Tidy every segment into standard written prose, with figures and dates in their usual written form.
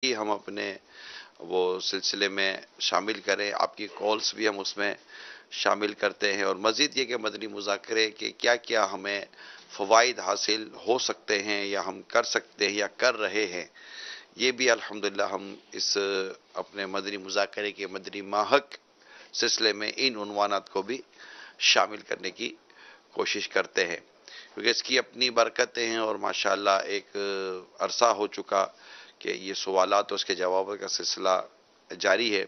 ہی ہم اپنے وہ سلسلے میں شامل کریں، آپ کی کالز بھی ہم اس میں شامل کرتے ہیں، اور مزید یہ کہ مدنی مذاکرے کے کیا کیا ہمیں فوائد حاصل ہو سکتے ہیں یا ہم کر سکتے ہیں یا کر رہے ہیں، یہ بھی الحمدللہ ہم اس اپنے مدنی مذاکرے کے مدنی ماہک سلسلے میں ان عنوانات کو بھی شامل کرنے کی کوشش کرتے ہیں، کیونکہ اس کی اپنی برکتیں ہیں، اور ماشاءاللہ ایک عرصہ ہو چکا کہ یہ سوالات اور اس کے جوابوں کا سلسلہ جاری ہے،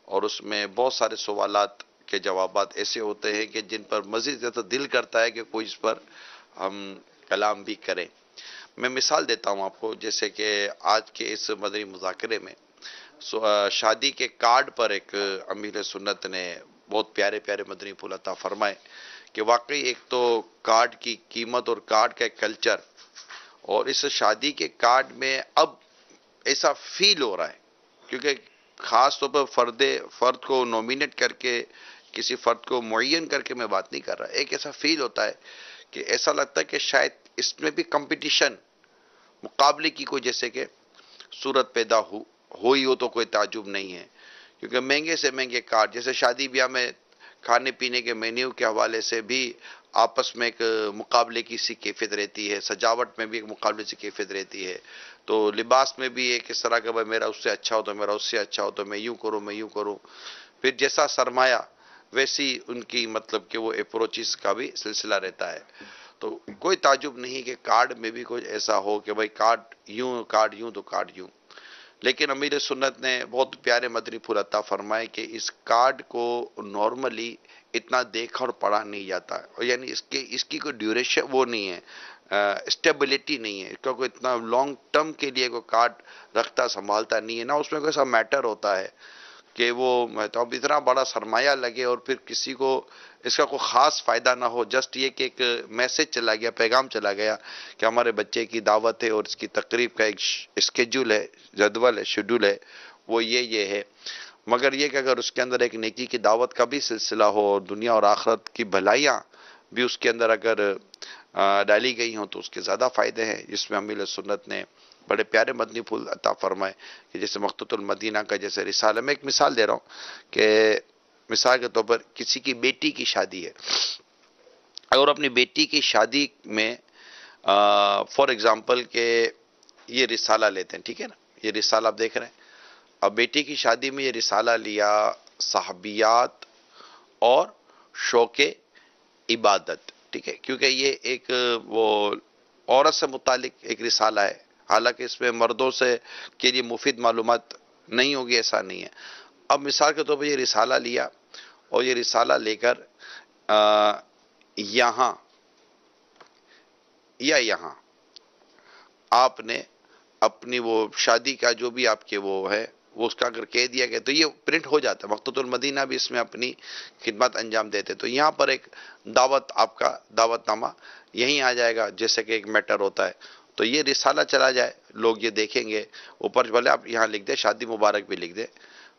اور اس میں بہت سارے سوالات کے جوابات ایسے ہوتے ہیں کہ جن پر مزید زیادہ دل کرتا ہے کہ کوئی اس پر ہم کلام بھی کریں۔ میں مثال دیتا ہوں آپ کو، جیسے کہ آج کے اس مدنی مذاکرے میں شادی کے کارڈ پر ایک امیر سنت نے بہت پیارے پیارے مدنی پھول عطا فرمائے کہ واقعی ایک تو کارڈ کی قیمت اور کارڈ کا کلچر، اور اس شادی کے کارڈ میں اب ایسا فیل ہو رہا ہے، کیونکہ خاص طور پر فرد کو نومینیٹ کر کے، کسی فرد کو معین کر کے میں بات نہیں کر رہا، ایک ایسا فیل ہوتا ہے کہ ایسا لگتا ہے کہ شاید اس میں بھی کمپٹیشن، مقابلے کی کوئی جیسے کہ صورت پیدا ہوئی ہو تو کوئی تعجب نہیں ہے، کیونکہ مہنگے سے مہنگے کارڈ، جیسے شادی بیاہ میں کھانے پینے کے مینیو کے حوالے سے بھی آپس میں ایک مقابلے کی سی کیفیت رہتی ہے، سجاوٹ میں بھی ایک مقابلے سی کیفیت رہتی ہے، تو لباس میں بھی ایک اس طرح کا بھائی میرا اس سے اچھا ہو تو میرا اس سے اچھا ہو تو میں یوں کروں میں یوں کروں، پھر جیسا سرمایہ ویسی ان کی مطلب کہ وہ اپروچز کا بھی سلسلہ رہتا ہے، تو کوئی تعجب نہیں کہ کارڈ میں بھی کچھ ایسا ہو کہ بھائی کارڈ یوں تو کارڈ یوں، لیکن امیر سنت نے بہت پیارے مدنی پھول عطا فرمائے کہ اس کارڈ کو نارملی اتنا دیکھا اور پڑھا نہیں جاتا، اور یعنی اس کی کوئی ڈیوریشن وہ نہیں ہے، اسٹیبلٹی نہیں ہے، اس کا کوئی اتنا لانگ ٹرم کے لیے کوئی کارڈ رکھتا سنبھالتا نہیں ہے، نہ اس میں کوئی ایسا میٹر ہوتا ہے کہ وہ اب اتنا بڑا سرمایہ لگے اور پھر کسی کو اس کا کوئی خاص فائدہ نہ ہو، جسٹ یہ کہ ایک میسج چلا گیا، پیغام چلا گیا کہ ہمارے بچے کی دعوت ہے اور اس کی تقریب کا ایک اسکیڈول ہے، جدول ہے، شیڈول ہے، وہ یہ ہے، مگر یہ کہ اگر اس کے اندر ایک نیکی کی دعوت کا بھی سلسلہ ہو اور دنیا اور آخرت کی بھلائیاں بھی اس کے اندر اگر ڈالی گئی ہوں تو اس کے زیادہ فائدے ہیں، جس میں امیر سنت نے بڑے پیارے مدنی پھول عطا فرمائے کہ جیسے مخطوط المدینہ کا جیسے رسالہ، میں ایک مثال دے رہا ہوں کہ مثال کے طور پر کسی کی بیٹی کی شادی ہے، اور اپنی بیٹی کی شادی میں فار ایگزامپل کہ یہ رسالہ لیتے ہیں، ٹھیک ہے نا، یہ رسالہ آپ دیکھ رہے ہیں، اب بیٹی کی شادی میں یہ رسالہ لیا صحابیات اور شوق عبادت، ٹھیک ہے، کیونکہ یہ ایک وہ عورت سے متعلق ایک رسالہ ہے، حالانکہ اس میں مردوں سے کے لیے مفید معلومات نہیں ہوگی، ایسا نہیں ہے، اب مثال کے طور پر یہ رسالہ لیا اور یہ رسالہ لے کر یہاں یا یہاں آپ نے اپنی وہ شادی کا جو بھی آپ کے وہ ہے وہ اس کا اگر کہہ دیا گیا تو یہ پرنٹ ہو جاتا ہے، مخطوط المدینہ بھی اس میں اپنی خدمت انجام دیتے، تو یہاں پر ایک دعوت، آپ کا دعوت نامہ یہیں آ جائے گا، جیسے کہ ایک میٹر ہوتا ہے، تو یہ رسالہ چلا جائے، لوگ یہ دیکھیں گے، اوپر بھلے آپ یہاں لکھ دیں شادی مبارک بھی لکھ دیں،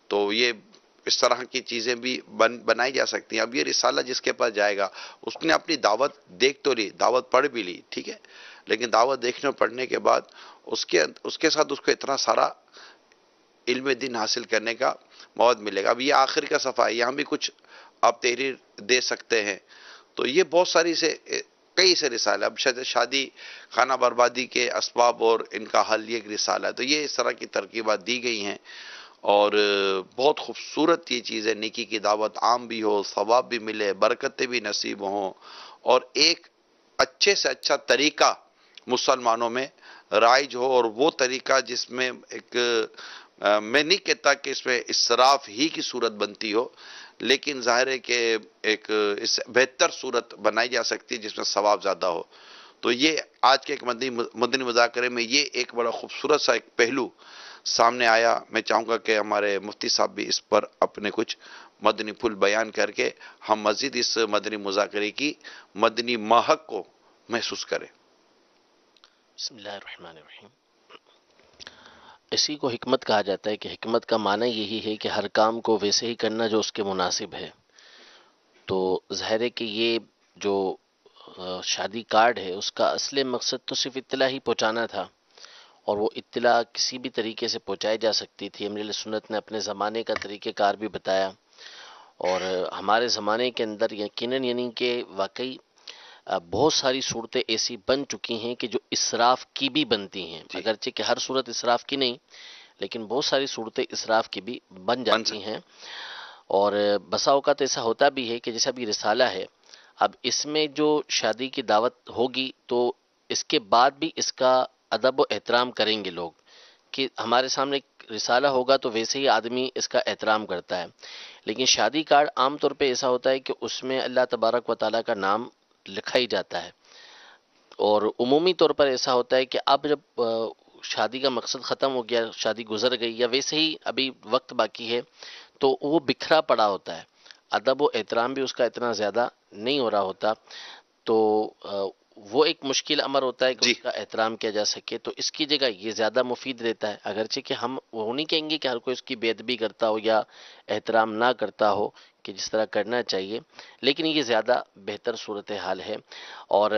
تو یہ اس طرح کی چیزیں بھی بنائی جا سکتی ہیں۔ اب یہ رسالہ جس کے پاس جائے گا اس نے اپنی دعوت دیکھ تو لی، دعوت پڑھ بھی لی، ٹھیک ہے، لیکن دعوت دیکھنے اور پڑھنے کے بعد اس کے ساتھ اس کو اتنا سارا علم دین حاصل کرنے کا مواد ملے گا۔ اب یہ آخر کا صفحہ ہے، یہاں بھی کچھ آپ تحریر دے سکتے ہیں، تو یہ بہت ساری سے کئی سے رسالے، اب شادی خانہ بربادی کے اسباب اور ان کا حل، یہ ایک رسالہ ہے، تو یہ اس طرح کی ترکیبات دی گئی ہیں، اور بہت خوبصورت یہ چیز ہے، نیکی کی دعوت عام بھی ہو، ثواب بھی ملے، برکتیں بھی نصیب ہوں، اور ایک اچھے سے اچھا طریقہ مسلمانوں میں رائج ہو، اور وہ طریقہ جس میں ایک میں نہیں کہتا کہ اس میں اسراف ہی کی صورت بنتی ہو، لیکن ظاہر ہے کہ ایک اس بہتر صورت بنائی جا سکتی ہے جس میں ثواب زیادہ ہو، تو یہ آج کے ایک مدنی مذاکرے میں یہ ایک بڑا خوبصورت سا ایک پہلو سامنے آیا۔ میں چاہوں گا کہ ہمارے مفتی صاحب بھی اس پر اپنے کچھ مدنی پھول بیان کر کے ہم مزید اس مدنی مذاکرے کی مدنی مہک کو محسوس کریں۔ بسم اللہ الرحمن الرحیم۔ اسی کو حکمت کہا جاتا ہے کہ حکمت کا معنی یہی ہے کہ ہر کام کو ویسے ہی کرنا جو اس کے مناسب ہے، تو ظاہر ہے کہ یہ جو شادی کارڈ ہے اس کا اصل مقصد تو صرف اطلاع ہی پہنچانا تھا، اور وہ اطلاع کسی بھی طریقے سے پہنچائی جا سکتی تھی. امیر سنت نے اپنے زمانے کا طریقہ کار بھی بتایا، اور ہمارے زمانے کے اندر یقیناً یعنی کہ واقعی بہت ساری صورتیں ایسی بن چکی ہیں کہ جو اسراف کی بھی بنتی ہیں، جی اگرچہ کہ ہر صورت اسراف کی نہیں، لیکن بہت ساری صورتیں اسراف کی بھی بن بن جاتی سکتی. ہیں. اور بسا اوقات ایسا ہوتا بھی ہے کہ جیسا بھی رسالہ ہے، اب اس میں جو شادی کی دعوت ہوگی تو اس کے بعد بھی اس کا ادب و احترام کریں گے لوگ، کہ ہمارے سامنے ایک رسالہ ہوگا تو ویسے ہی آدمی اس کا احترام کرتا ہے. لیکن شادی کارڈ عام طور پہ ایسا ہوتا ہے کہ اس میں اللہ تبارک و تعالیٰ کا نام لکھا ہی جاتا ہے، اور عمومی طور پر ایسا ہوتا ہے کہ اب جب شادی کا مقصد ختم ہو گیا، شادی گزر گئی یا ویسے ہی ابھی وقت باقی ہے، تو وہ بکھرا پڑا ہوتا ہے، ادب و احترام بھی اس کا اتنا زیادہ نہیں ہو رہا ہوتا. تو وہ ایک مشکل امر ہوتا ہے کہ جی اس کا احترام کیا جا سکے، تو اس کی جگہ یہ زیادہ مفید رہتا ہے. اگرچہ کہ ہم وہ نہیں کہیں گے کہ ہر کوئی اس کی بے ادبی کرتا ہو یا احترام نہ کرتا ہو، کہ جس طرح کرنا چاہیے، لیکن یہ زیادہ بہتر صورتحال ہے. اور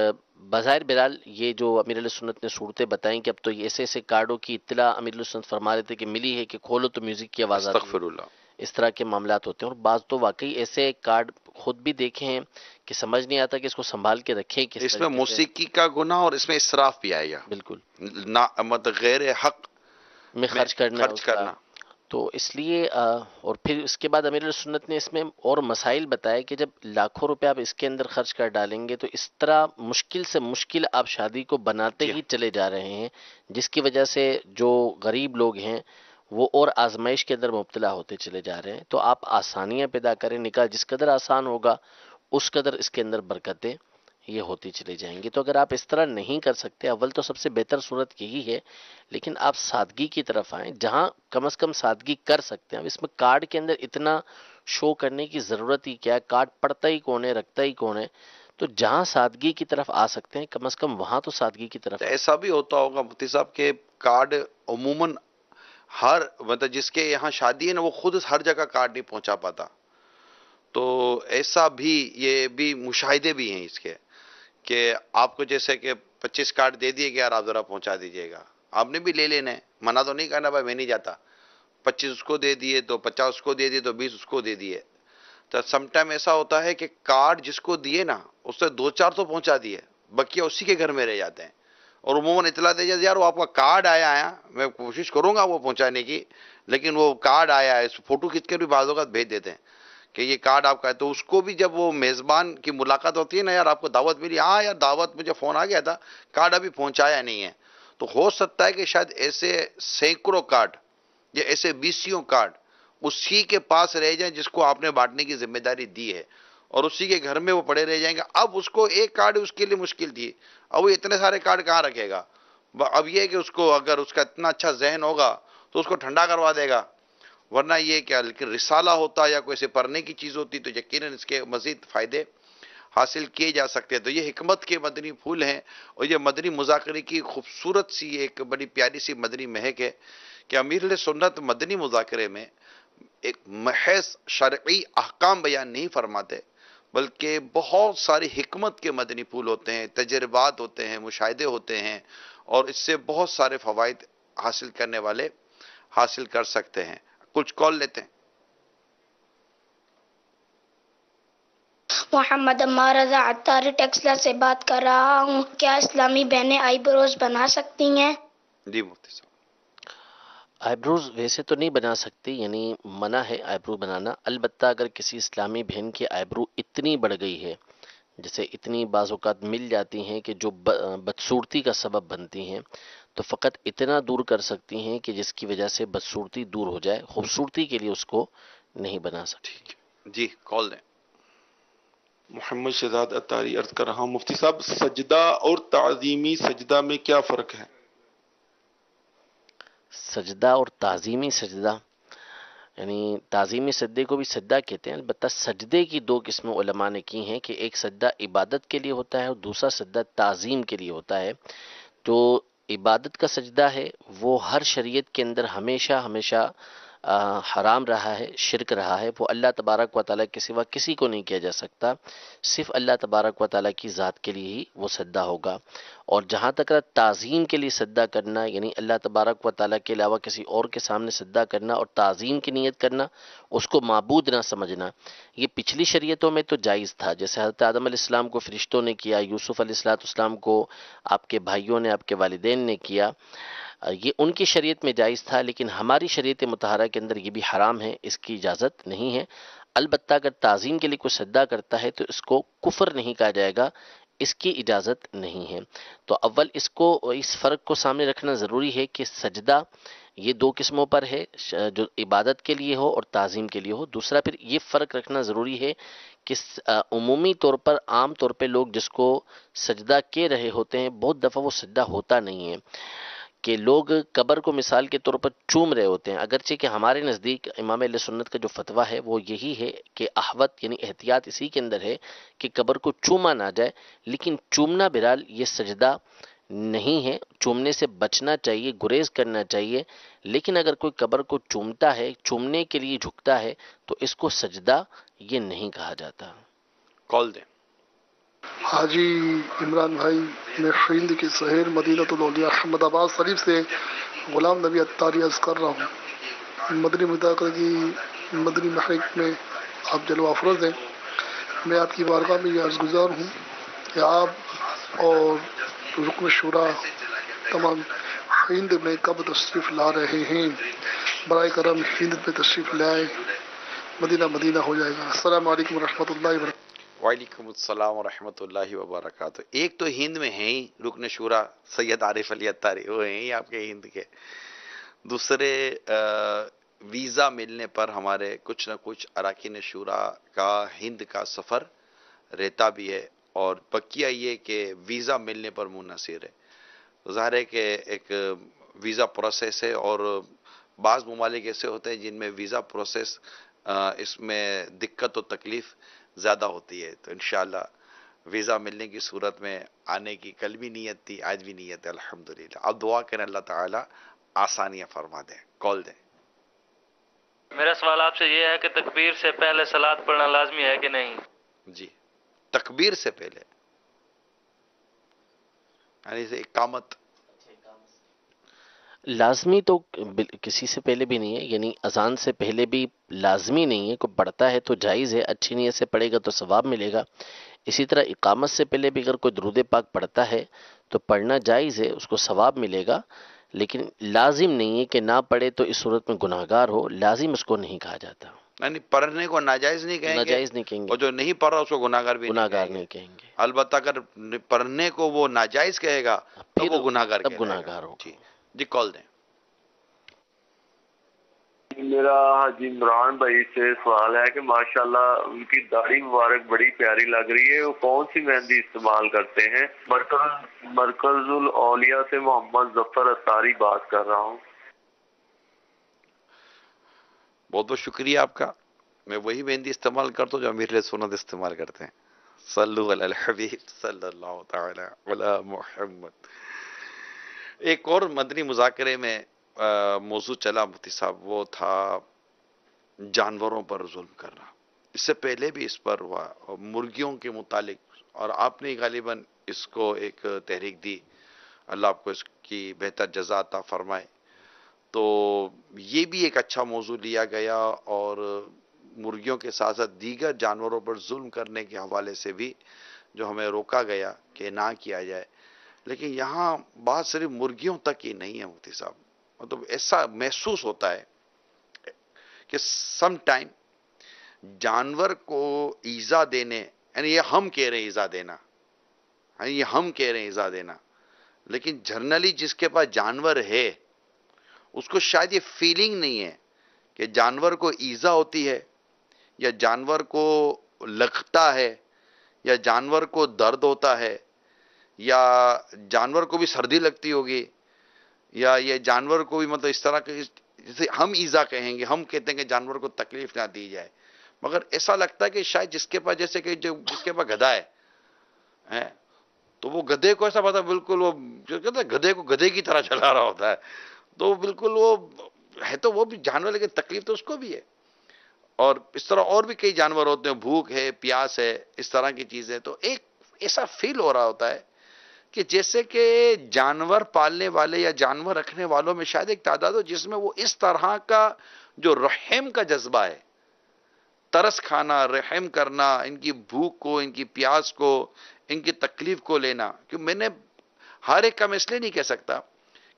بظاہر بہرحال یہ جو امیر علیہ سنت نے صورتیں بتائیں کہ اب تو یہ ایسے ایسے کارڈوں کی اطلاع امیر علیہ سنت فرما رہے تھے کہ ملی ہے کہ کھولو تو میوزک کی آواز آتی ہے، استغفر اللہ. اس طرح کے معاملات ہوتے ہیں. اور بعض تو واقعی ایسے کارڈ خود بھی دیکھے ہیں کہ سمجھ نہیں آتا کہ اس کو سنبھال کے رکھیں کس اس میں طریقے سے. موسیقی کا گناہ اور اس میں اسراف بھی آئے گا، بالکل نہ مطلب غیر حق میں میں خرچ کرنا ہے خرچ اس کا. کرنا. تو اس لیے اور پھر اس کے بعد امیر السنت نے اس میں اور مسائل بتائے کہ جب لاکھوں روپے آپ اس کے اندر خرچ کر ڈالیں گے تو اس طرح مشکل سے مشکل آپ شادی کو بناتے جی ہی چلے جا رہے ہیں، جس کی وجہ سے جو غریب لوگ ہیں وہ اور آزمائش کے اندر مبتلا ہوتے چلے جا رہے ہیں. تو آپ آسانیاں پیدا کریں، نکاح جس قدر آسان ہوگا اس قدر اس کے اندر برکتیں یہ ہوتی چلی جائیں گی. تو اگر آپ اس طرح نہیں کر سکتے، اول تو سب سے بہتر صورت یہی ہے، لیکن آپ سادگی کی طرف آئیں جہاں کم از کم سادگی کر سکتے ہیں. اب اس میں کارڈ کے اندر اتنا شو کرنے کی ضرورت ہی کیا ہے؟ کارڈ پڑتا ہی کون ہے، رکھتا ہی کون ہے؟ تو جہاں سادگی کی طرف آ سکتے ہیں کم از کم وہاں تو سادگی کی طرف تو آئیں. ایسا بھی ہوتا ہوگا مفتی صاحب کہ کارڈ عموماً ہر مطلب جس کے یہاں شادی ہے نا وہ خود ہر جگہ کارڈ نہیں پہنچا پاتا. تو ایسا بھی یہ بھی مشاہدے بھی ہیں اس کے کہ آپ کو جیسے کہ 25 کارڈ دے دیے کہ یار آپ ذرا پہنچا دیجیے گا، آپ نے بھی لے لینے، منع تو نہیں کرنا بھائی میں نہیں جاتا. 25 اس کو دے دیے تو 50 اس کو دے دیے تو 20 اس کو دے دیے. تو سم ٹائم ایسا ہوتا ہے کہ کارڈ جس کو دیے نا اس سے 2-4 تو پہنچا دیے، بقیہ اسی کے گھر میں رہ جاتے ہیں. اور عموماً اطلاع دے جاتے یار وہ آپ کا کارڈ آیا ہے، میں کوشش کروں گا وہ پہنچانے کی، لیکن وہ کارڈ آیا ہے، فوٹو کھینچ کے بھی بعض اوقات بھیج دیتے ہیں کہ یہ کارڈ آپ کا ہے. تو اس کو بھی جب وہ میزبان کی ملاقات ہوتی ہے نا، یار آپ کو دعوت ملی، ہاں یار دعوت مجھے فون آ گیا تھا، کارڈ ابھی پہنچایا نہیں ہے. تو ہو سکتا ہے کہ شاید ایسے سینکڑوں کارڈ یا ایسے 20 کارڈ اسی کے پاس رہ جائیں جس کو آپ نے بانٹنے کی ذمہ داری دی ہے، اور اسی کے گھر میں وہ پڑے رہ جائیں گے. اب اس کو ایک کارڈ اس کے لیے مشکل تھی، اب وہ اتنے سارے کارڈ کہاں رکھے گا؟ اب یہ کہ اس کو اگر اس کا اتنا اچھا ذہن ہوگا تو اس کو ٹھنڈا کروا دے گا، ورنہ یہ کیا. لیکن رسالہ ہوتا یا کوئی سے پڑھنے کی چیز ہوتی تو یقیناً اس کے مزید فائدے حاصل کیے جا سکتے ہیں. تو یہ حکمت کے مدنی پھول ہیں، اور یہ مدنی مذاکرے کی خوبصورت سی ایک بڑی پیاری سی مدنی مہک ہے کہ امیر علیہ سنت مدنی مذاکرے میں ایک محض شرعی احکام بیان نہیں فرماتے، بلکہ بہت ساری حکمت کے مدنی پھول ہوتے ہیں، تجربات ہوتے ہیں، مشاہدے ہوتے ہیں، اور اس سے بہت سارے فوائد حاصل کرنے والے حاصل کر سکتے ہیں. کچھ کال لیتے ہیں. محمد عمار رضا عطاری ٹیکسلا سے بات کر رہا ہوں. کیا اسلامی بہنیں آئی بروز بنا سکتی ہیں؟ جی مفتی صاحب. آئیبروز ویسے تو نہیں بنا سکتی، یعنی منع ہے آئیبرو بنانا. البتہ اگر کسی اسلامی بہن کی آئیبرو اتنی بڑھ گئی ہے، جیسے اتنی بعض اوقات مل جاتی ہیں کہ جو بدصورتی کا سبب بنتی ہیں، تو فقط اتنا دور کر سکتی ہیں کہ جس کی وجہ سے بدصورتی دور ہو جائے، خوبصورتی کے لیے اس کو نہیں بنا سکتی. ٹھیک ہے جی کال دیں. محمد شہزاد عطاری عرض کر رہا ہوں مفتی صاحب سجدہ اور تعظیمی سجدہ میں کیا فرق ہے؟ سجدہ اور تعظیمی سجدہ، یعنی تعظیمی سجدے کو بھی سجدہ کہتے ہیں. البتہ سجدے کی دو قسمیں علماء نے کی ہیں کہ ایک سجدہ عبادت کے لیے ہوتا ہے اور دوسرا سجدہ تعظیم کے لیے ہوتا ہے. تو عبادت کا سجدہ ہے وہ ہر شریعت کے اندر ہمیشہ حرام رہا ہے، شرک رہا ہے، وہ اللہ تبارک و تعالیٰ کے سوا کسی کو نہیں کیا جا سکتا، صرف اللہ تبارک و تعالیٰ کی ذات کے لیے ہی وہ سجدہ ہوگا۔ اور جہاں تک رہا تعظیم کے لیے سجدہ کرنا، یعنی اللہ تبارک و تعالیٰ کے علاوہ کسی اور کے سامنے سجدہ کرنا اور تعظیم کی نیت کرنا، اس کو معبود نہ سمجھنا، یہ پچھلی شریعتوں میں تو جائز تھا، جیسے حضرت آدم علیہ السلام کو فرشتوں نے کیا، یوسف علیہ السلام کو آپ کے بھائیوں نے، آپ کے والدین نے کیا، یہ ان کی شریعت میں جائز تھا، لیکن ہماری شریعت مطہرہ کے اندر یہ بھی حرام ہے، اس کی اجازت نہیں ہے۔ البتہ اگر تعظیم کے لیے کوئی سجدہ کرتا ہے تو اس کو کفر نہیں کہا جائے گا، اس کی اجازت نہیں ہے۔ تو اول اس فرق کو سامنے رکھنا ضروری ہے کہ سجدہ یہ دو قسموں پر ہے، جو عبادت کے لیے ہو اور تعظیم کے لیے ہو۔ دوسرا پھر یہ فرق رکھنا ضروری ہے کہ عمومی طور پر، عام طور پہ لوگ جس کو سجدہ کے رہے ہوتے ہیں، بہت دفعہ وہ سجدہ ہوتا نہیں ہے، کہ لوگ قبر کو مثال کے طور پر چوم رہے ہوتے ہیں، اگرچہ کہ ہمارے نزدیک امام اہل سنت کا جو فتویٰ ہے وہ یہی ہے کہ احوط یعنی احتیاط اسی کے اندر ہے کہ قبر کو چوما نہ جائے، لیکن چومنا بہرحال یہ سجدہ نہیں ہے، چومنے سے بچنا چاہیے، گریز کرنا چاہیے، لیکن اگر کوئی قبر کو چومتا ہے، چومنے کے لیے جھکتا ہے، تو اس کو سجدہ یہ نہیں کہا جاتا۔ کال دیں۔ حاجی عمران بھائی، میں ہند کے شہر مدینہ الاولیاء احمد آباد شریف سے غلام نبی اتاری عرض کر رہا ہوں۔ مدنی مذاکرہ کی مدنی محرک میں آپ جلوہ افروز ہیں۔ میں آپ کی بارگاہ میں یہ عرض گزار ہوں کہ آپ اور رکن شورا تمام ہند میں کب تشریف لا رہے ہیں؟ برائے کرم ہند میں تشریف لائے، مدینہ مدینہ ہو جائے گا۔ السلام علیکم ورحمۃ اللہ وبرکاتہ۔ وعلیکم السلام ورحمۃ اللہ وبرکاتہ۔ ایک تو ہند میں ہیں ہی رکن شورا سید عارف علی اتاری، وہ ہیں ہی آپ کے ہند کے۔ دوسرے ویزا ملنے پر ہمارے کچھ نہ کچھ اراکین شورا کا ہند کا سفر رہتا بھی ہے، اور بقیہ یہ کہ ویزا ملنے پر منحصر ہے۔ ظاہر ہے کہ ایک ویزا پروسیس ہے، اور بعض ممالک ایسے ہوتے ہیں جن میں ویزا پروسیس اس میں دقت و تکلیف زیادہ ہوتی ہے، تو انشاءاللہ ویزا ملنے کی صورت میں آنے کی کل بھی نیت تھی، آج بھی نیت ہے الحمدللہ۔ اب دعا کریں اللہ تعالیٰ آسانیاں فرما دیں۔ کال دیں۔ میرا سوال آپ سے یہ ہے کہ تکبیر سے پہلے صلاۃ پڑھنا لازمی ہے کہ نہیں؟ جی، تکبیر سے پہلے یعنی اقامت لازمی تو کسی سے پہلے بھی نہیں ہے، یعنی اذان سے پہلے بھی لازمی نہیں ہے، کوئی پڑھتا ہے تو جائز ہے، اچھی نیت سے پڑھے گا تو ثواب ملے گا۔ اسی طرح اقامت سے پہلے بھی اگر کوئی درود پاک پڑھتا ہے تو پڑھنا جائز ہے، اس کو ثواب ملے گا، لیکن لازم نہیں ہے کہ نہ پڑھے تو اس صورت میں گناہگار ہو، لازم اس کو نہیں کہا جاتا، یعنی پڑھنے کو ناجائز نہیں کہیں گے، ناجائز نہیں کہیں گے، اور جو نہیں پڑھ رہا اس کو گناہگار بھی گناہگار نہیں نہیں کہیں کہیں گے، گے۔ البتہ اگر پڑھنے کو وہ ناجائز کہے گا تو پھر وہ گناہگار تب کہلائے گا۔ گناہگار ہوگا۔ جی جی، کال دیں۔ میرا حاجی عمران بھائی سے سوال ہے کہ ماشاءاللہ ان کی داڑھی مبارک بڑی پیاری لگ رہی ہے، وہ کون سی مہندی استعمال کرتے ہیں؟ مرکز الاولیاء سے محمد ظفر اتاری بات کر رہا ہوں۔ بہت بہت شکریہ آپ کا۔ میں وہی مہندی استعمال کرتا ہوں جو امیر علیہ سنت استعمال کرتے ہیں۔ صلو علی الحبیب صلی اللہ تعالی علی محمد۔ ایک اور مدنی مذاکرے میں موضوع چلا مفتی صاحب، وہ تھا جانوروں پر ظلم کرنا۔ اس سے پہلے بھی اس پر ہوا، مرغیوں کے متعلق، اور آپ نے غالباً اس کو ایک تحریک دی، اللہ آپ کو اس کی بہتر جزا عطا فرمائے۔ تو یہ بھی ایک اچھا موضوع لیا گیا، اور مرغیوں کے ساتھ ساتھ دیگر جانوروں پر ظلم کرنے کے حوالے سے بھی جو ہمیں روکا گیا کہ نہ کیا جائے۔ لیکن یہاں بات صرف مرغیوں تک ہی نہیں ہے مفتی صاحب، مطلب ایسا محسوس ہوتا ہے کہ سم ٹائم جانور کو ایذا دینے، یعنی یہ ہم کہہ رہے ہیں ایذا دینا، یہ ہم کہہ رہے ہیں ایذا دینا، لیکن جنرلی جس کے پاس جانور ہے اس کو شاید یہ فیلنگ نہیں ہے کہ جانور کو ایذا ہوتی ہے، یا جانور کو لگتا ہے، یا جانور کو درد ہوتا ہے، یا جانور کو بھی سردی لگتی ہوگی، یا یہ جانور کو بھی مطلب اس طرح کے، جسے ہم ایذا کہیں گے، ہم کہتے ہیں کہ جانور کو تکلیف نہ دی جائے، مگر ایسا لگتا ہے کہ شاید جس کے پاس، جیسے کہ جس کے پاس گدھا ہے تو وہ گدھے کو ایسا پتا بالکل وہ جو کہتے ہیں گدھے کو گدھے کی طرح چلا رہا ہوتا ہے، تو بالکل وہ ہے تو وہ بھی جانور لیکن تکلیف تو اس کو بھی ہے. اور اس طرح اور بھی کئی جانور ہوتے ہیں, بھوک ہے, پیاس ہے, اس طرح کی چیزیں. تو ایک ایسا فیل ہو رہا ہوتا ہے کہ جیسے کہ جانور پالنے والے یا جانور رکھنے والوں میں شاید ایک تعداد ہو جس میں وہ اس طرح کا جو رحم کا جذبہ ہے, ترس کھانا, رحم کرنا, ان کی بھوک کو, ان کی پیاس کو, ان کی تکلیف کو لینا. کہ میں نے ہر ایک کا میں اس لیے نہیں کہہ سکتا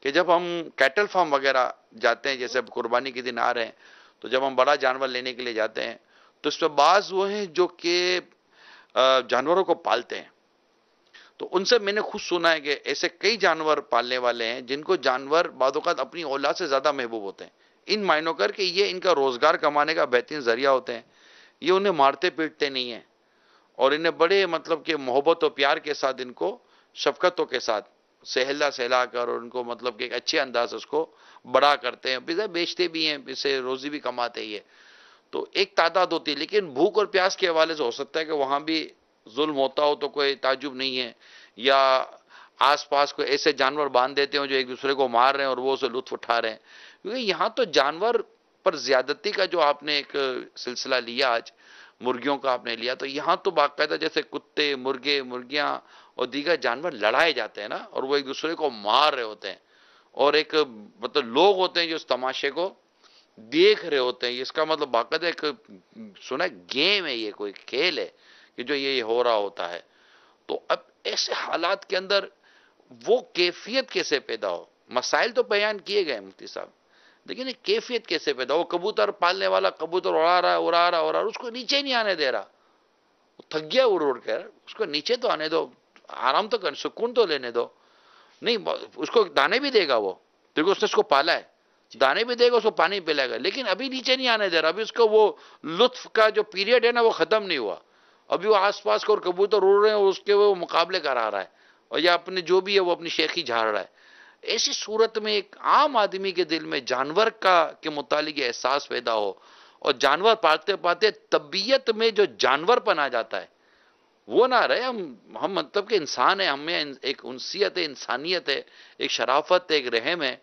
کہ جب ہم کیٹل فارم وغیرہ جاتے ہیں, جیسے اب قربانی کے دن آ رہے ہیں, تو جب ہم بڑا جانور لینے کے لیے جاتے ہیں تو اس پہ بعض وہ ہیں جو کہ جانوروں کو پالتے ہیں. تو ان سے میں نے خود سنا ہے کہ ایسے کئی جانور پالنے والے ہیں جن کو جانور بعض اوقات اپنی اولاد سے زیادہ محبوب ہوتے ہیں, ان معنوں کر کے یہ ان کا روزگار کمانے کا بہترین ذریعہ ہوتے ہیں. یہ انہیں مارتے پیٹتے نہیں ہیں اور انہیں بڑے مطلب کہ محبت و پیار کے ساتھ, ان کو شفقتوں کے ساتھ سہلا کر, اور ان کو مطلب کہ ایک اچھے انداز اس کو بڑا کرتے ہیں, بیچتے بھی ہیں, اسے روزی بھی کماتے ہی ہے. تو ایک تعداد ہوتی ہے. لیکن بھوک اور پیاس کے حوالے سے ہو سکتا ہے کہ وہاں بھی ظلم ہوتا ہو تو کوئی تعجب نہیں ہے, یا آس پاس کو ایسے جانور باندھ دیتے ہوں جو ایک دوسرے کو مار رہے ہیں اور وہ اسے لطف اٹھا رہے ہیں. کیونکہ یہاں تو جانور پر زیادتی کا جو آپ نے ایک سلسلہ لیا, آج مرغیوں کا آپ نے لیا, تو یہاں تو باقاعدہ جیسے کتے, مرغے, مرغیاں اور دیگر جانور لڑائے جاتے ہیں نا, اور وہ ایک دوسرے کو مار رہے ہوتے ہیں, اور ایک مطلب لوگ ہوتے ہیں جو اس تماشے کو دیکھ رہے ہوتے ہیں. اس کا مطلب باقاعدہ ایک سنا گیم ہے, یہ کوئی کھیل ہے کہ جو یہ ہو رہا ہوتا ہے. تو اب ایسے حالات کے اندر وہ کیفیت کیسے پیدا ہو؟ مسائل تو بیان کیے گئے مفتی صاحب, لیکن ایک کیفیت کیسے پیدا ہو؟ کبوتر پالنے والا کبوتر اڑا رہا اس کو نیچے نہیں آنے دے رہا, وہ تھک گیا اڑ کر, اس کو نیچے تو آنے دو, آرام تو کر, سکون تو لینے دو. نہیں, اس کو دانے بھی دے گا وہ, کیونکہ اس نے اس کو پالا ہے, دانے بھی دے گا, اس کو پانی پلائے گا, لیکن ابھی نیچے نہیں آنے دے رہا. ابھی اس کو وہ لطف کا جو پیریڈ ہے نا وہ ختم نہیں ہوا. ابھی وہ آس پاس کو اور کبوتر اڑ رہے ہیں, اس کے وہ مقابلے کرا رہا ہے, اور یا اپنے جو بھی ہے وہ اپنی شیخی جھاڑ رہا ہے. ایسی صورت میں ایک عام آدمی کے دل میں جانور کا کے متعلق احساس پیدا ہو, اور جانور پالتے پالتے طبیعت میں جو جانور پن آ جاتا ہے وہ نہ رہے. ہم مطلب کہ انسان ہے, ہمیں ایک انسیت ہے, انسانیت ہے, ایک شرافت ہے, ایک رحم ہے.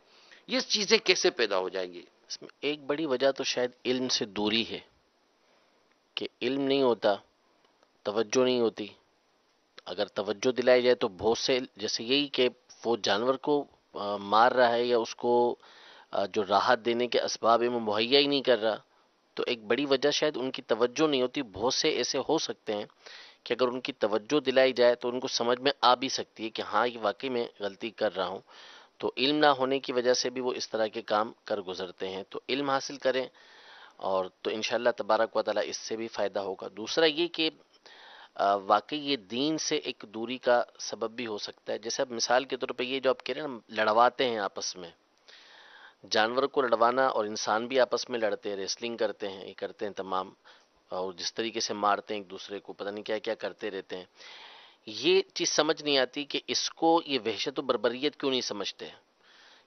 یہ چیزیں کیسے پیدا ہو جائیں گی؟ اس میں ایک بڑی وجہ تو شاید علم سے دوری ہے, کہ علم نہیں ہوتا, توجہ نہیں ہوتی. اگر توجہ دلائی جائے تو بہت سے, جیسے یہی کہ وہ جانور کو مار رہا ہے یا اس کو جو راحت دینے کے اسباب ہیں وہ مہیا ہی نہیں کر رہا, تو ایک بڑی وجہ شاید ان کی توجہ نہیں ہوتی. بہت سے ایسے ہو سکتے ہیں کہ اگر ان کی توجہ دلائی جائے تو ان کو سمجھ میں آ بھی سکتی ہے کہ ہاں یہ واقعی میں غلطی کر رہا ہوں. تو علم نہ ہونے کی وجہ سے بھی وہ اس طرح کے کام کر گزرتے ہیں. تو علم حاصل کریں, اور تو انشاءاللہ تبارک و تعالیٰ اس سے بھی فائدہ ہوگا. دوسرا یہ کہ واقعی یہ دین سے ایک دوری کا سبب بھی ہو سکتا ہے. جیسے اب مثال کے طور پہ یہ جو آپ کہہ رہے ہیں نا, لڑواتے ہیں آپس میں, جانور کو لڑوانا, اور انسان بھی آپس میں لڑتے ہیں, ریسلنگ کرتے ہیں, یہ کرتے ہیں تمام, اور جس طریقے سے مارتے ہیں ایک دوسرے کو, پتہ نہیں کیا کیا کرتے رہتے ہیں. یہ چیز سمجھ نہیں آتی کہ اس کو یہ وحشت و بربریت کیوں نہیں سمجھتے.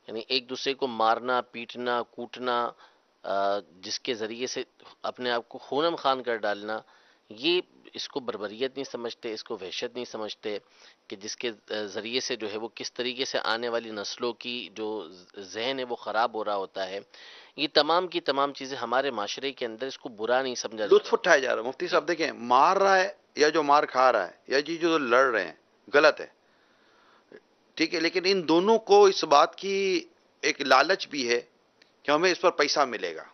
یعنی ایک دوسرے کو مارنا, پیٹنا, کوٹنا, جس کے ذریعے سے اپنے آپ کو خونم خان کر ڈالنا, یہ اس کو بربریت نہیں سمجھتے, اس کو وحشت نہیں سمجھتے, کہ جس کے ذریعے سے جو ہے وہ کس طریقے سے آنے والی نسلوں کی جو ذہن ہے وہ خراب ہو رہا ہوتا ہے. یہ تمام کی تمام چیزیں ہمارے معاشرے کے اندر اس کو برا نہیں سمجھا جاتا. لطف اٹھایا جا رہا ہے. مفتی صاحب دیکھیں, مار رہا ہے یا جو مار کھا رہا ہے یا جی جو لڑ رہے ہیں غلط ہے, ٹھیک ہے, لیکن ان دونوں کو اس بات کی ایک لالچ بھی ہے کہ ہمیں اس پر پیسہ ملے گا.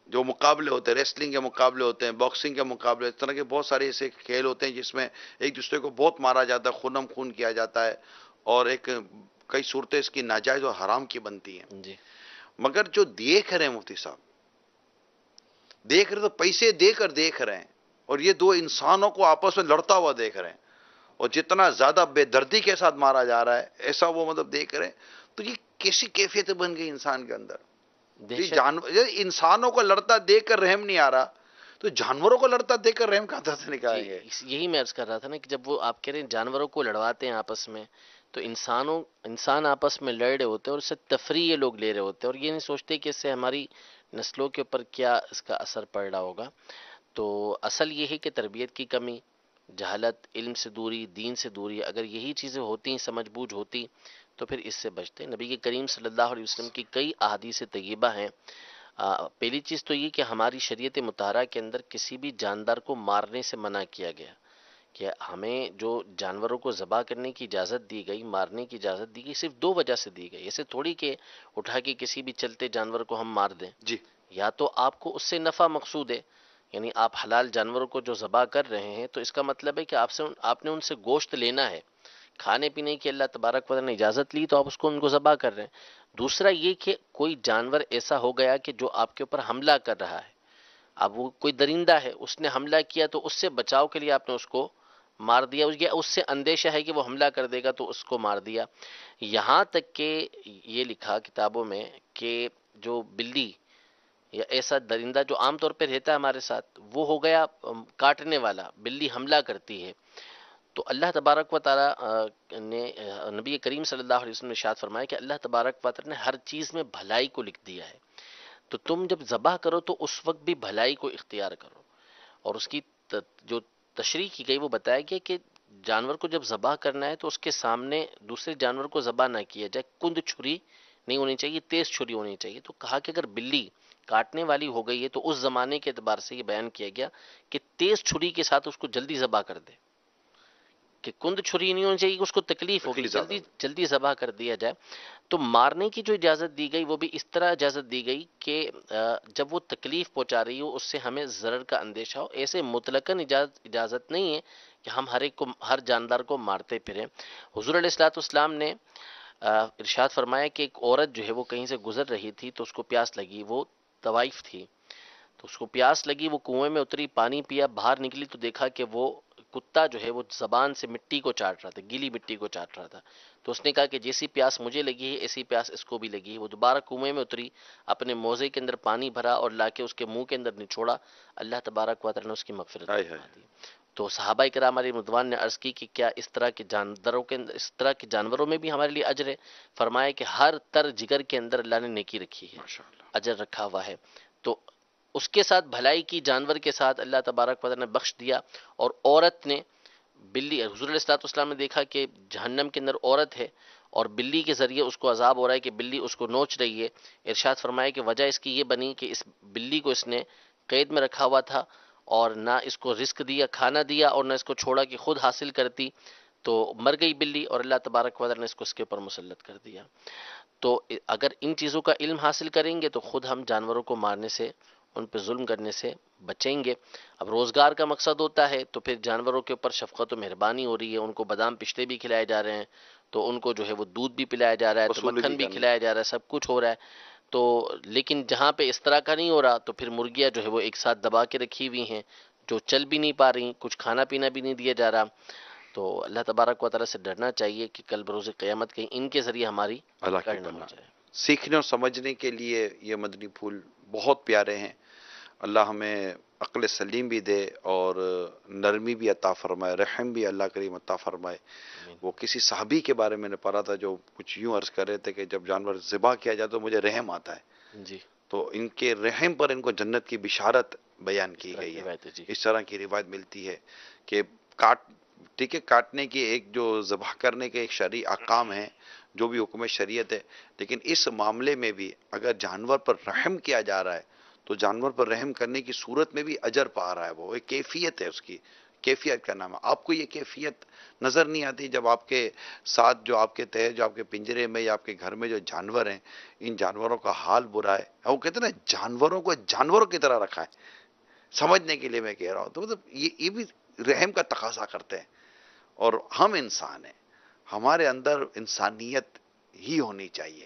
جو مقابلے ہوتے ہیں, ریسلنگ کے مقابلے ہوتے ہیں, باکسنگ کے مقابلے, اس طرح کے بہت سارے ایسے کھیل ہوتے ہیں جس میں ایک دوسرے کو بہت مارا جاتا ہے, خونم خون کیا جاتا ہے, اور ایک کئی صورتیں اس کی ناجائز اور حرام کی بنتی ہیں. جی. مگر جو دیکھ رہے ہیں مفتی صاحب, دیکھ رہے تو پیسے دے کر دیکھ رہے ہیں, اور یہ دو انسانوں کو آپس میں لڑتا ہوا دیکھ رہے ہیں, اور جتنا زیادہ بے دردی کے ساتھ مارا جا رہا ہے ایسا وہ مطلب دیکھ رہے ہیں. تو یہ کیسی کیفیت بن گئی انسان کے اندر. انسانوں کو لڑتا دیکھ کر رحم نہیں آ رہا, تو جانوروں کو لڑتا دیکھ کر رحم کہاں سے نکالیں گے؟ یہی میں عرض کر رہا تھا نا, کہ جب وہ آپ کہہ رہے ہیں جانوروں کو لڑواتے ہیں آپس میں, تو انسان آپس میں لڑ رہے ہوتے ہیں, اور اس سے تفریح یہ لوگ لے رہے ہوتے ہیں, اور یہ نہیں سوچتے کہ اس سے ہماری نسلوں کے اوپر کیا اس کا اثر پڑ رہا ہوگا. تو اصل یہ ہے کہ تربیت کی کمی, جہالت, علم سے دوری, دین سے دوری, اگر یہی چیزیں ہوتی, سمجھ بوجھ ہوتی, تو پھر اس سے بچتے ہیں۔ نبی کے کریم صلی اللہ علیہ وسلم کی کئی احادیث طیبہ ہیں۔ پہلی چیز تو یہ کہ ہماری شریعت مطہرہ کے اندر کسی بھی جاندار کو مارنے سے منع کیا گیا، کہ ہمیں جو جانوروں کو ذبح کرنے کی اجازت دی گئی، مارنے کی اجازت دی گئی، صرف دو وجہ سے دی گئی۔ ایسے تھوڑی کہ اٹھا کے کسی بھی چلتے جانور کو ہم مار دیں، جی یا تو آپ کو اس سے نفع مقصود ہے، یعنی آپ حلال جانوروں کو جو ذبح کر رہے ہیں تو اس کا مطلب ہے کہ آپ نے ان سے گوشت لینا ہے، کھانے پینے کی اللہ تبارک و تعالیٰ نے اجازت لی تو آپ ان کو ذبح کر رہے ہیں۔ دوسرا یہ کہ کوئی جانور ایسا ہو گیا کہ جو آپ کے اوپر حملہ کر رہا ہے، اب وہ کوئی درندہ ہے، اس نے حملہ کیا تو اس سے بچاؤ کے لیے آپ نے اس کو مار دیا، یا اس سے اندیشہ ہے کہ وہ حملہ کر دے گا تو اس کو مار دیا۔ یہاں تک کہ یہ لکھا کتابوں میں کہ جو بلی یا ایسا درندہ جو عام طور پہ رہتا ہے ہمارے ساتھ، وہ ہو گیا کاٹنے والا، بلی حملہ کرتی ہے، تو اللہ تبارک و تعالی نے نبی کریم صلی اللہ علیہ وسلم نے ارشاد فرمایا کہ اللہ تبارک و تعالی نے ہر چیز میں بھلائی کو لکھ دیا ہے، تو تم جب ذبح کرو تو اس وقت بھی بھلائی کو اختیار کرو۔ اور اس کی جو تشریح کی گئی وہ بتایا گیا کہ جانور کو جب ذبح کرنا ہے تو اس کے سامنے دوسرے جانور کو ذبح نہ کیا جائے، کند چھری نہیں ہونی چاہیے، تیز چھری ہونی چاہیے۔ تو کہا کہ اگر بلی کاٹنے والی ہو گئی ہے تو اس زمانے کے اعتبار سے یہ بیان کیا گیا کہ تیز چھری کے ساتھ اس کو جلدی ذبح کر دے، کہ کند چھری نہیں ہونی چاہیے کہ اس کو تکلیف ہوگی، جلدی جلدی ذبح کر دیا جائے۔ تو مارنے کی جو اجازت دی گئی وہ بھی اس طرح اجازت دی گئی کہ جب وہ تکلیف پہنچا رہی ہو، اس سے ہمیں ضرر کا اندیشہ ہو، ایسے مطلقاً اجازت نہیں ہے کہ ہم ہر جاندار کو مارتے پھریں۔ حضور علیہ الصلوۃ والسلام نے ارشاد فرمایا کہ ایک عورت جو ہے وہ کہیں سے گزر رہی تھی تو اس کو پیاس لگی، وہ طوائف تھی، تو اس کو پیاس لگی، وہ کنویں میں اتری، پانی پیا، باہر نکلی تو دیکھا کہ وہ کتا جو ہے وہ زبان سے مٹی کو چاٹ رہا تھا، گیلی مٹی کو چاٹ رہا تھا۔ تو اس نے کہا کہ جیسی پیاس مجھے لگی ہے ایسی پیاس اس کو بھی لگی ہے۔ وہ دوبارہ کنویں میں اتری، اپنے موزے کے اندر پانی بھرا اور لا کے اس کے منہ کے اندر نچوڑا، اللہ تبارک و تعالی نے اس کی مغفرت فرما دی۔ تو صحابہ کرام علیہ رضوان نے عرض کی کہ کیا اس طرح کے جانوروں میں بھی ہمارے لیے اجر ہے؟ فرمایا کہ ہر تر جگر کے اندر اللہ نے نیکی رکھی ہے، اجر رکھا ہوا ہے۔ تو اس کے ساتھ بھلائی کی، جانور کے ساتھ اللہ تبارک و تعالی نے بخش دیا۔ اور عورت نے بلی، حضور علیہ الصلوۃ والسلام نے دیکھا کہ جہنم کے اندر عورت ہے اور بلی کے ذریعے اس کو عذاب ہو رہا ہے کہ بلی اس کو نوچ رہی ہے۔ ارشاد فرمایا کہ وجہ اس کی یہ بنی کہ اس بلی کو اس نے قید میں رکھا ہوا تھا اور نہ اس کو رزق دیا، کھانا دیا، اور نہ اس کو چھوڑا کہ خود حاصل کرتی، تو مر گئی بلی اور اللہ تبارک و تعالی نے اس کو اس کے اوپر مسلط کر دیا۔ تو اگر ان چیزوں کا علم حاصل کریں گے تو خود ہم جانوروں کو مارنے سے، ان پہ ظلم کرنے سے بچیں گے۔ اب روزگار کا مقصد ہوتا ہے تو پھر جانوروں کے اوپر شفقت و مہربانی ہو رہی ہے، ان کو بادام پشتے بھی کھلائے جا رہے ہیں، تو ان کو جو ہے وہ دودھ بھی پلایا جا رہا ہے، تو مکھن بھی کھلایا جا رہا ہے، سب کچھ ہو رہا ہے۔ تو لیکن جہاں پہ اس طرح کا نہیں ہو رہا تو پھر مرغیاں جو ہے وہ ایک ساتھ دبا کے رکھی ہوئی ہیں، جو چل بھی نہیں پا رہی، کچھ کھانا پینا بھی نہیں دیا جا رہا۔ تو اللہ تبارک و تعالیٰ سے ڈرنا چاہیے کہ کل بروز قیامت کہیں ان کے ذریعے ہماری پکڑ نہ ہو جائے۔ سیکھنے اور سمجھنے کے لیے یہ مدنی پھول بہت پیارے ہیں۔ اللہ ہمیں عقل سلیم بھی دے اور نرمی بھی عطا فرمائے، رحم بھی اللہ کریم عطا فرمائے۔ وہ کسی صحابی کے بارے میں نے پڑھا تھا جو کچھ یوں عرض کر رہے تھے کہ جب جانور ذبح کیا جائے تو مجھے رحم آتا ہے، جی، تو ان کے رحم پر ان کو جنت کی بشارت بیان کی گئی ہے۔ اس طرح کی روایت ملتی ہے کہ ٹھیک ہے، کاٹنے کی ایک جو ذبح کرنے کے ایک شرعی احکام ہیں، جو بھی حکم شریعت ہے، لیکن اس معاملے میں بھی اگر جانور پر رحم کیا جا رہا ہے تو جانور پر رحم کرنے کی صورت میں بھی اجر پا رہا ہے، وہ ایک کیفیت ہے، اس کی کیفیت کا نام ہے۔ آپ کو یہ کیفیت نظر نہیں آتی جب آپ کے ساتھ جو آپ کے تحت جو آپ کے پنجرے میں یا آپ کے گھر میں جو جانور ہیں، ان جانوروں کا حال برا ہے۔ وہ کہتے ہیں نا جانوروں کو جانوروں کی طرح رکھا ہے، سمجھنے کے لیے میں کہہ رہا ہوں، تو مطلب یہ بھی رحم کا تقاضا کرتے ہیں۔ اور ہم انسان ہیں، ہمارے اندر انسانیت ہی ہونی چاہیے،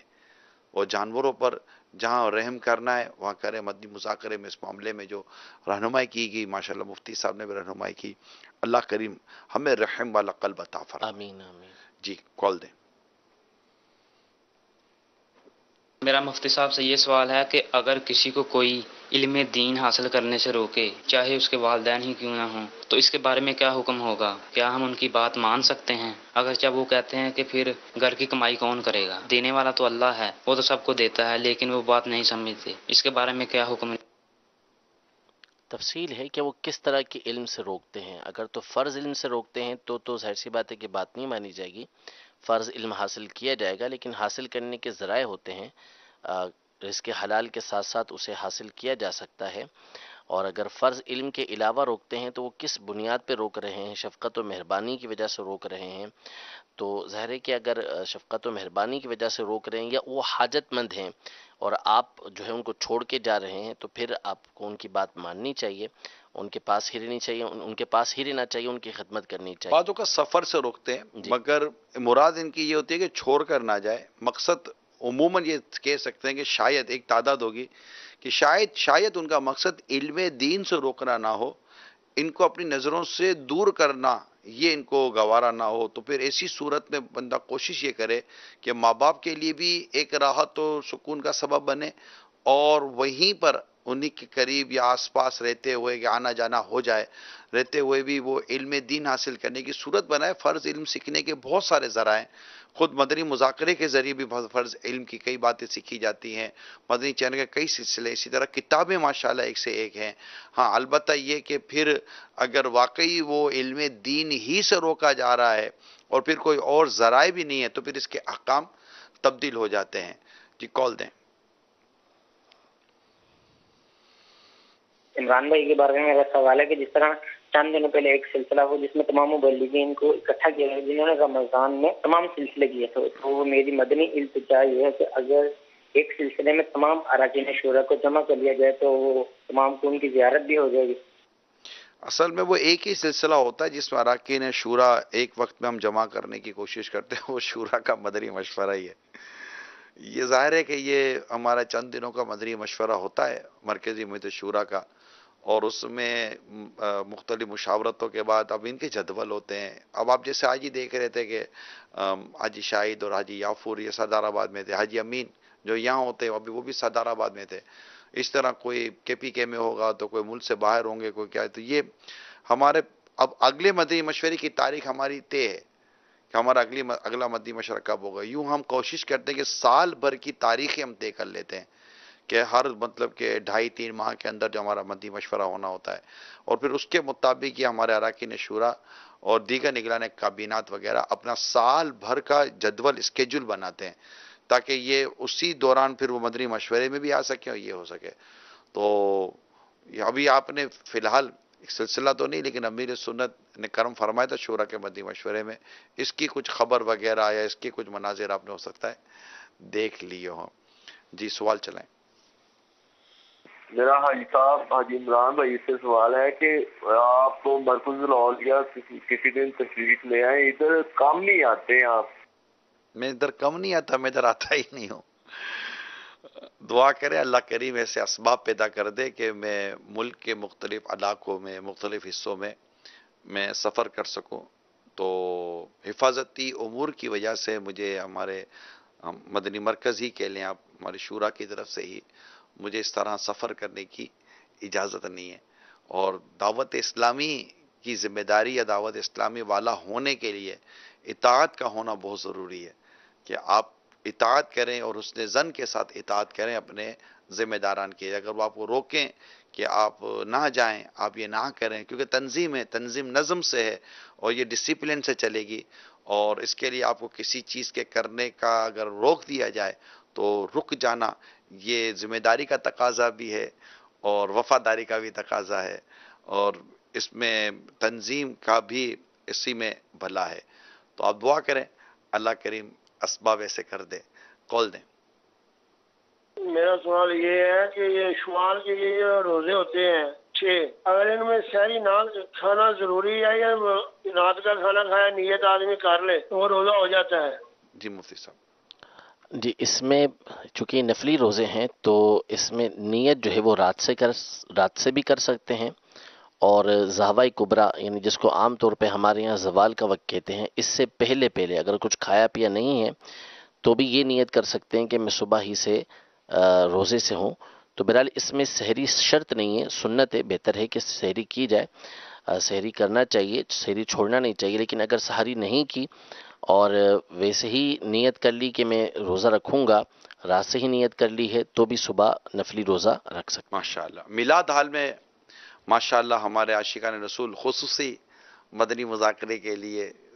اور جانوروں پر جہاں رحم کرنا ہے وہاں کریں۔ مدنی مذاکرے میں اس معاملے میں جو رہنمائی کی گئی، ماشاءاللہ مفتی صاحب نے بھی رہنمائی کی، اللہ کریم ہمیں رحم والا قلب عطا فرمائے۔ آمین آمین۔ جی کال دیں۔ میرا مفتی صاحب سے یہ سوال ہے کہ اگر کسی کو کوئی علم دین حاصل کرنے سے روکے، چاہے اس کے والدین ہی کیوں نہ ہوں، تو اس کے بارے میں کیا حکم ہوگا؟ کیا ہم ان کی بات مان سکتے ہیں؟ اگرچہ وہ کہتے ہیں کہ پھر گھر کی کمائی کون کرے گا، دینے والا تو اللہ ہے، وہ تو سب کو دیتا ہے، لیکن وہ بات نہیں سمجھتے، اس کے بارے میں کیا حکم ہے؟ تفصیل ہے کہ وہ کس طرح کے علم سے روکتے ہیں۔ اگر تو فرض علم سے روکتے ہیں تو ظاہر سی بات ہے کہ بات نہیں مانی جائے گی۔ فرض علم حاصل کیا جائے گا، لیکن حاصل کرنے کے ذرائع ہوتے ہیں، رزق حلال کے ساتھ ساتھ اسے حاصل کیا جا سکتا ہے۔ اور اگر فرض علم کے علاوہ روکتے ہیں تو وہ کس بنیاد پہ روک رہے ہیں؟ شفقت و مہربانی کی وجہ سے روک رہے ہیں، تو ظاہر ہے کہ اگر شفقت و مہربانی کی وجہ سے روک رہے ہیں یا وہ حاجت مند ہیں اور آپ جو ہے ان کو چھوڑ کے جا رہے ہیں، تو پھر آپ کو ان کی بات ماننی چاہیے، ان کے پاس ہی رہنی چاہیے، ان کے پاس ہی رہنا چاہیے، ان کی خدمت کرنی چاہیے۔ بعضوں کا سفر سے روکتے ہیں، جی۔ مگر مراد ان کی یہ ہوتی ہے کہ چھوڑ کر نہ جائے۔ مقصد عموماً یہ کہہ سکتے ہیں کہ شاید ایک تعداد ہوگی کہ شاید ان کا مقصد علم دین سے روکنا نہ ہو، ان کو اپنی نظروں سے دور کرنا یہ ان کو گوارا نہ ہو، تو پھر ایسی صورت میں بندہ کوشش یہ کرے کہ ماں باپ کے لیے بھی ایک راحت و سکون کا سبب بنے، اور وہیں پر انہی کے قریب یا آس پاس رہتے ہوئے کہ آنا جانا ہو جائے، رہتے ہوئے بھی وہ علم دین حاصل کرنے کی صورت بنائے۔ فرض علم سیکھنے کے بہت سارے ذرائع ہیں، خود مدنی مذاکرے کے ذریعے بھی فرض علم کی کئی باتیں سیکھی جاتی ہیں، مدنی چینل کے کئی سلسلے، اسی طرح کتابیں ماشاءاللہ ایک سے ایک ہیں۔ ہاں البتہ یہ کہ پھر اگر واقعی وہ علم دین ہی سے روکا جا رہا ہے اور پھر کوئی اور ذرائع بھی نہیں ہے، تو پھر اس کے احکام تبدیل ہو جاتے ہیں۔ جی کال دیں۔ عمران بھائی کے بارے میں میرا سوال ہے کہ جس طرح چند دنوں پہلے ایک سلسلہ ہو جس میں تمام مبلغین کو اکٹھا کیا گیا جنہوں نے رمضان میں تمام سلسلے کیے تھے، تو وہ میری مدنی التجا یہ ہے کہ اگر ایک سلسلے میں تمام اراکین شورا کو جمع کر لیا جائے تو وہ تمام کو ان کی زیارت بھی ہو جائے گی۔ اصل میں وہ ایک ہی سلسلہ ہوتا ہے جس میں اراکین شورا ایک وقت میں ہم جمع کرنے کی کوشش کرتے ہیں، وہ شورا کا مدنی مشورہ ہی ہے۔ یہ ظاہر ہے کہ یہ ہمارا چند دنوں کا مدنی مشورہ ہوتا ہے مرکزی میت شورا کا، اور اس میں مختلف مشاورتوں کے بعد اب ان کے جدول ہوتے ہیں۔ اب آپ جیسے آج ہی دیکھ رہے تھے کہ حاجی شاہد اور حاجی یافور یہ سردار آباد میں تھے، حاجی امین جو یہاں ہوتے ہیں ابھی وہ بھی سردار آباد میں تھے، اس طرح کوئی کے پی کے میں ہوگا تو کوئی ملک سے باہر ہوں گے، کوئی کیا ہے۔ تو یہ ہمارے اب اگلے مدنی مشورے کی تاریخ ہماری طے ہے کہ ہمارا اگلا مدنی مشورہ کب ہوگا۔ یوں ہم کوشش کرتے ہیں کہ سال بھر کی تاریخیں ہم طے کر لیتے ہیں کہ ہر مطلب کہ 2.5-3 ماہ کے اندر جو ہمارا مدنی مشورہ ہونا ہوتا ہے، اور پھر اس کے مطابق یہ ہمارے اراکین شورا اور دیگر نگران کابینات وغیرہ اپنا سال بھر کا جدول اسکیجول بناتے ہیں تاکہ یہ اسی دوران پھر وہ مدنی مشورے میں بھی آ سکے اور یہ ہو سکے۔ تو ابھی آپ نے فی الحال ایک سلسلہ تو نہیں، لیکن امیر سنت نے کرم فرمایا تھا شورا کے مدنی مشورے میں، اس کی کچھ خبر وغیرہ یا اس کے کچھ مناظر آپ نے ہو سکتا ہے دیکھ لیے ہوں۔ جی سوال چلائیں۔ میرا حاجی صاحب حاجی عمران بھائی سے سوال ہے کہ آپ کو مرکز الاولیاء کسی دن تشریف لے آئیں، ادھر کم نہیں آتے ہیں آپ۔ میں ادھر کم نہیں آتا، میں ادھر آتا ہی نہیں ہوں۔ دعا کرے اللہ کریم ایسے اسباب پیدا کر دے کہ میں ملک کے مختلف علاقوں میں مختلف حصوں میں سفر کر سکوں، تو حفاظتی امور کی وجہ سے مجھے ہمارے مدنی مرکز ہی کہہ لیں آپ، ہماری شورا کی طرف سے ہی مجھے اس طرح سفر کرنے کی اجازت نہیں ہے، اور دعوت اسلامی کی ذمہ داری یا دعوت اسلامی والا ہونے کے لیے اطاعت کا ہونا بہت ضروری ہے کہ آپ اطاعت کریں اور حسن ظن کے ساتھ اطاعت کریں اپنے ذمہ داران کی۔ اگر وہ آپ کو روکیں کہ آپ نہ جائیں، آپ یہ نہ کریں، کیونکہ تنظیم ہے، تنظیم نظم سے ہے اور یہ ڈسپلن سے چلے گی، اور اس کے لیے آپ کو کسی چیز کے کرنے کا اگر روک دیا جائے تو رک جانا یہ ذمہ داری کا تقاضا بھی ہے اور وفاداری کا بھی تقاضا ہے، اور اس میں تنظیم کا بھی اسی میں بھلا ہے۔ تو آپ دعا کریں اللہ کریم اسباب ایسے کر دے۔ کال دیں۔ میرا سوال یہ ہے کہ یہ شمال کے یہ روزے ہوتے ہیں 6، اگر ان میں سحری نان کھانا ضروری ہے یا رات کا کھانا کھایا نیت آدمی کر لے تو وہ روزہ ہو جاتا ہے؟ جی مفتی صاحب۔ جی اس میں چونکہ نفلی روزے ہیں تو اس میں نیت جو ہے وہ رات سے بھی کر سکتے ہیں، اور زہوہ کبریٰ یعنی جس کو عام طور پہ ہمارے یہاں زوال کا وقت کہتے ہیں، اس سے پہلے اگر کچھ کھایا پیا نہیں ہے تو بھی یہ نیت کر سکتے ہیں کہ میں صبح ہی سے روزے سے ہوں۔ تو بہرحال اس میں سحری شرط نہیں ہے، سنت ہے، بہتر ہے کہ سحری کی جائے، سحری کرنا چاہیے، سحری چھوڑنا نہیں چاہیے۔ لیکن اگر سحری نہیں کی اور ویسے ہی نیت کر لی کہ میں روزہ رکھوں گا، رات سے ہی نیت کر لی ہے، تو بھی صبح نفلی روزہ رکھ سکتے ہیں۔ ماشاءاللہ میلاد حال میں ماشاءاللہ ہمارے عاشقان رسول خصوصی مدنی مذاکرے کے لیے